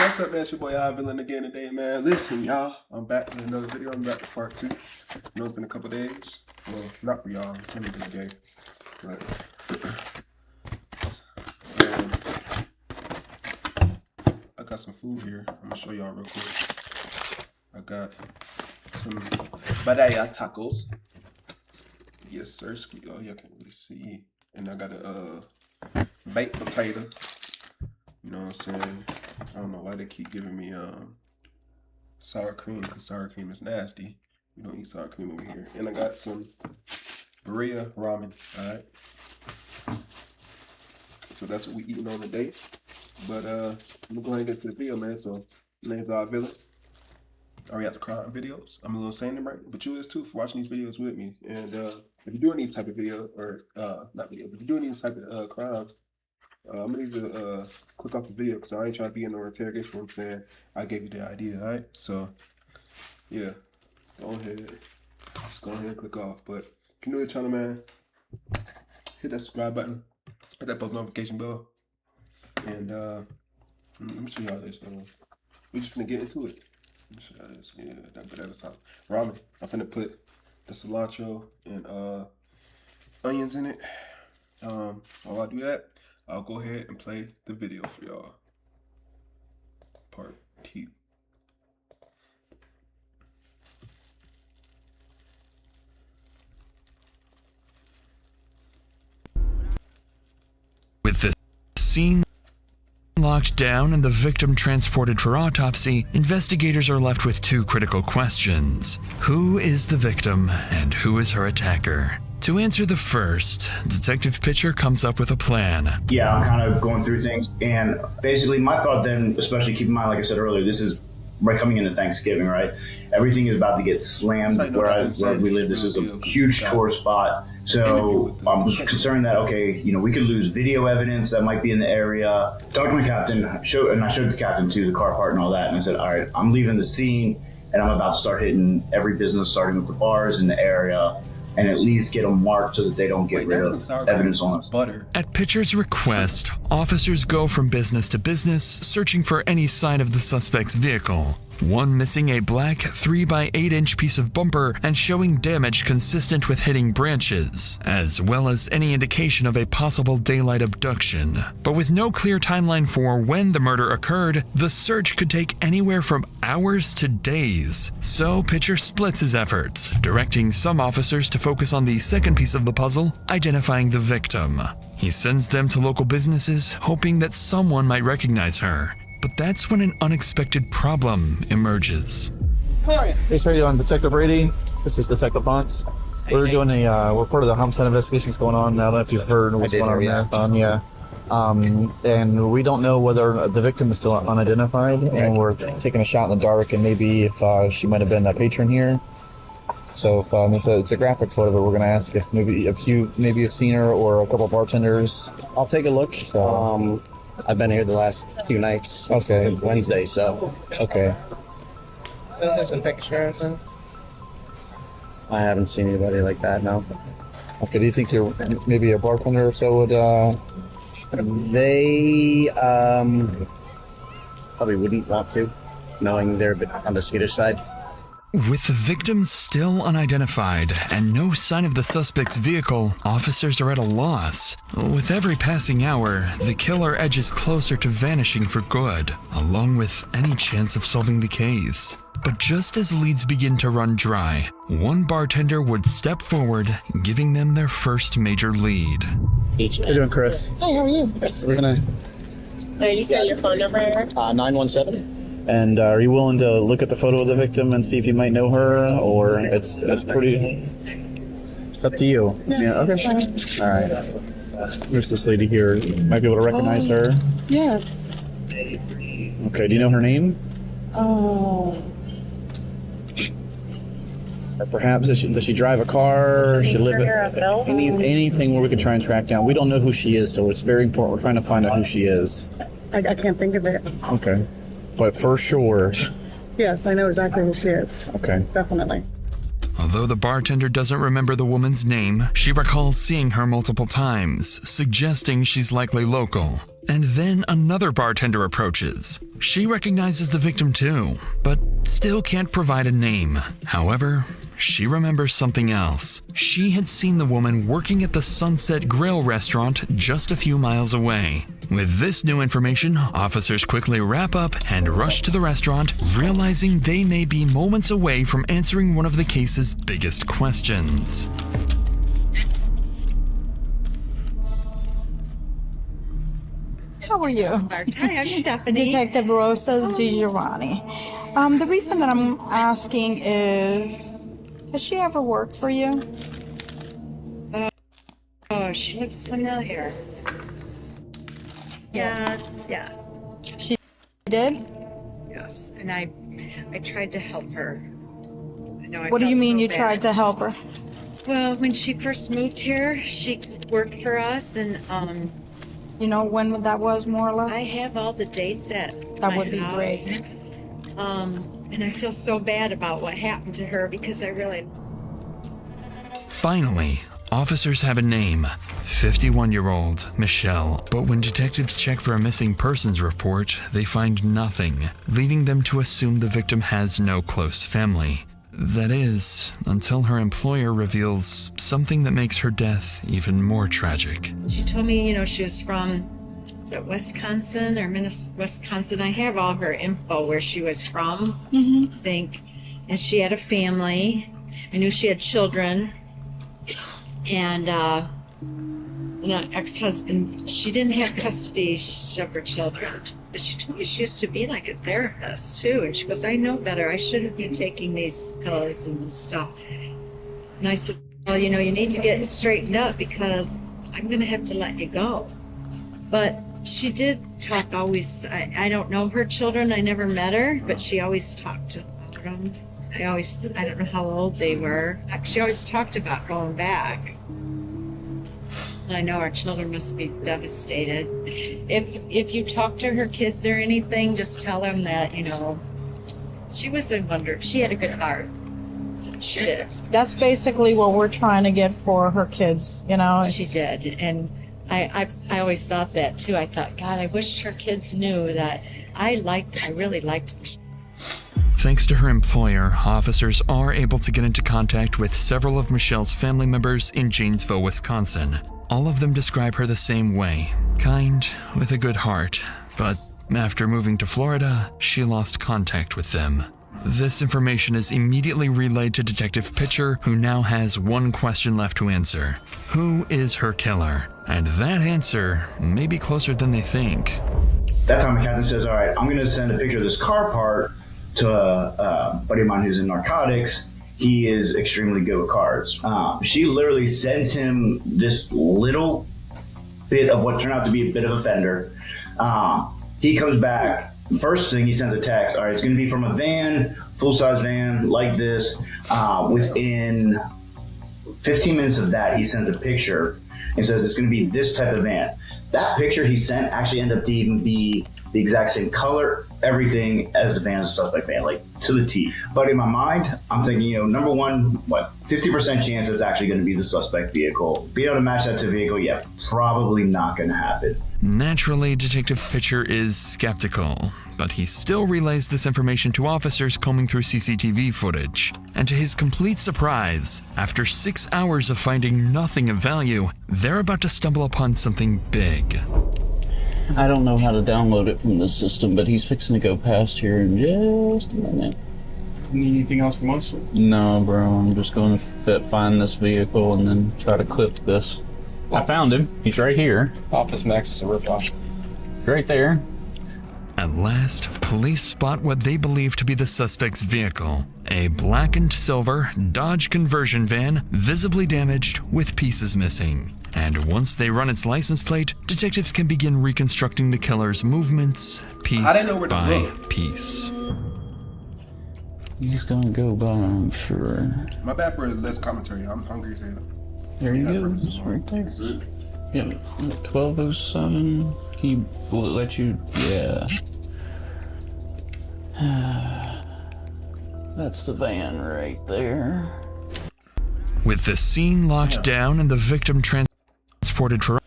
What's up, man? It's your boy Villain again today, man. Listen, y'all, I'm back with another video. I'm back to part 2. I know it's been a couple days. Well, not for y'all. It's only been a day. But I got some food here. I'm gonna show y'all real quick. I got some badaya tacos. Yes, sir. Oh, y'all can't really see. And I got a baked potato. You know what I'm saying? I don't know why they keep giving me sour cream, because sour cream is nasty. We don't eat sour cream over here. And I got some Berea ramen, alright? So that's what we eating on today. But I'm gonna go ahead and get to the video, man. So my name's Villain. I react to crime videos. I'm a little saying them right, but you is too for watching these videos with me. And if you're doing any type of video, or not video, but if you're doing any type of crimes, I'm gonna need you to click off the video because I ain't trying to be in no interrogation room saying I gave you the idea, alright? So yeah, go ahead. Just go ahead and click off. But if you're new to the channel, man, hit that subscribe button, hit that post notification bell, and let me show y'all this. We just finna get into it. Let me show y'all this. Yeah, that sauce. Ramen. I'm finna put the cilantro and onions in it. While I do that, I'll go ahead and play the video for y'all. Part 2. With the scene locked down and the victim transported for autopsy, investigators are left with two critical questions. Who is the victim and who is her attacker? To answer the first, Detective Pitcher comes up with a plan. Yeah, I'm kind of going through things, and basically my thought then, especially keep in mind, like I said earlier, this is right coming into Thanksgiving, right? Everything is about to get slammed where we live. This is a huge tourist spot. So I'm concerned that, okay, you know, we could lose video evidence that might be in the area. Talked to my captain, and I showed the captain too, the car part and all that, and I said, all right, I'm leaving the scene, and I'm about to start hitting every business, starting with the bars in the area, and at least get them marked so that they don't get rid of evidence on us. At Pitcher's request, officers go from business to business, searching for any sign of the suspect's vehicle. One missing a black 3x8-inch piece of bumper and showing damage consistent with hitting branches, as well as any indication of a possible daylight abduction. But with no clear timeline for when the murder occurred, the search could take anywhere from hours to days. So Pitcher splits his efforts, directing some officers to focus on the second piece of the puzzle, identifying the victim. He sends them to local businesses, hoping that someone might recognize her. But that's when an unexpected problem emerges. Hey, sir, you're on Detective Brady. This is Detective Bunce. We're doing we're part of the homicide investigations going on. I don't know if you've heard what's going on there. And we don't know whether the victim is still unidentified, and we're taking a shot in the dark, and maybe if she might have been a patron here. So if it's a graphic photo, but we're going to ask if you have seen her or a couple bartenders. I'll take a look. So, I've been here the last few nights since Wednesday, so. Okay. Is some pictures? I haven't seen anybody like that, no. Okay, do you think you're maybe a bartender or so would, They, probably wouldn't want to, knowing they're a bit on the skittish side. With the victim still unidentified and no sign of the suspect's vehicle, officers are at a loss. With every passing hour, the killer edges closer to vanishing for good, along with any chance of solving the case. But just as leads begin to run dry, one bartender would step forward, giving them their first major lead. How you doing, Chris? Hey, how are you? We're gonna... I just got your phone number. 917. And are you willing to look at the photo of the victim and see if you might know her, or it's pretty... It's up to you. Yeah, okay. All right. There's this lady here. You might be able to recognize her. Yes. Okay, do you know her name? Oh. Or perhaps does she drive a car? Does she live anything where we could try and track down? We don't know who she is, so it's very important. We're trying to find out who she is. I can't think of it. Okay. But for sure. Yes, I know exactly who she is. Okay. Definitely. Although the bartender doesn't remember the woman's name, she recalls seeing her multiple times, suggesting she's likely local. And then another bartender approaches. She recognizes the victim too, but still can't provide a name. However, she remembers something else. She had seen the woman working at the Sunset Grill restaurant just a few miles away. With this new information, officers quickly wrap up and rush to the restaurant, realizing they may be moments away from answering one of the case's biggest questions. How are you? Hi, I'm Stephanie. Detective Rosa DiGiovanni. The reason that I'm asking is, has she ever worked for you? Oh, she looks familiar. Yes, yes, She did? yes. And I tried to help her. I know. What do you mean you tried to help her? Well, when she first moved here, she worked for us, and You know when that was, more or less? I have all the dates at That my would be house. great. And I feel so bad about what happened to her because I really. Finally, officers have a name, 51-year-old Michelle. But when detectives check for a missing persons report, they find nothing, leading them to assume the victim has no close family. That is, until her employer reveals something that makes her death even more tragic. She told me, she was from, is it Wisconsin or Wisconsin? I have all her info where she was from, I think. And she had a family. I knew she had children. And ex-husband, she didn't have custody of her children. But she told me she used to be like a therapist too. And she goes, I know better. I shouldn't be taking these pills and stuff. And I said, well, you need to get straightened up because I'm going to have to let you go. But she did talk always. I don't know her children. I never met her, but she always talked about them. I don't know how old they were. She always talked about going back. I know our children must be devastated. If you talk to her kids or anything, just tell them that, she was a wonder. She had a good heart. She did. That's basically what we're trying to get for her kids, She did. And I always thought that too. I thought, God, I wish her kids knew that I really liked. Thanks to her employer, officers are able to get into contact with several of Michelle's family members in Janesville, Wisconsin. All of them describe her the same way, kind, with a good heart, but after moving to Florida, she lost contact with them. This information is immediately relayed to Detective Pitcher, who now has one question left to answer. Who is her killer? And that answer may be closer than they think. That time the captain says, all right, I'm going to send a picture of this car part to a buddy of mine who's in narcotics. He is extremely good with cars. She literally sends him this little bit of what turned out to be a bit of a fender. He comes back. First thing, he sends a text. All right, it's going to be from a van, full-size van like this. Within 15 minutes of that, he sends a picture and says it's going to be this type of van. That picture he sent actually ended up to even be the exact same color, everything as the van, as a suspect van, like to the T. But in my mind, I'm thinking, number one, 50% chance it's actually going to be the suspect vehicle. Being able to match that to vehicle, yeah, probably not going to happen. Naturally, Detective Pitcher is skeptical, but he still relays this information to officers combing through CCTV footage. And to his complete surprise, after 6 hours of finding nothing of value, they're about to stumble upon something big. I don't know how to download it from the system, but he's fixing to go past here in just a minute. Need anything else from us? No, bro. I'm just going to find this vehicle and then try to clip this. I found him. He's right here. Office Max is a ripoff. Right there. At last, police spot what they believe to be the suspect's vehicle, a black and silver Dodge conversion van, visibly damaged with pieces missing. And once they run its license plate, detectives can begin reconstructing the killer's movements piece by piece. He's gonna go by, I'm sure. My bad for less commentary. I'm hungry as hell. There he goes, right there. Yeah, 1207. He will let you, yeah. That's the van right there. With the scene locked down and the victim transported for...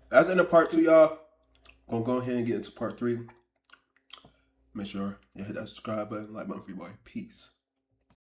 That's in the part 2, y'all. Gonna go ahead and get into part 3. Make sure you hit that subscribe button, like button for your boy. Peace.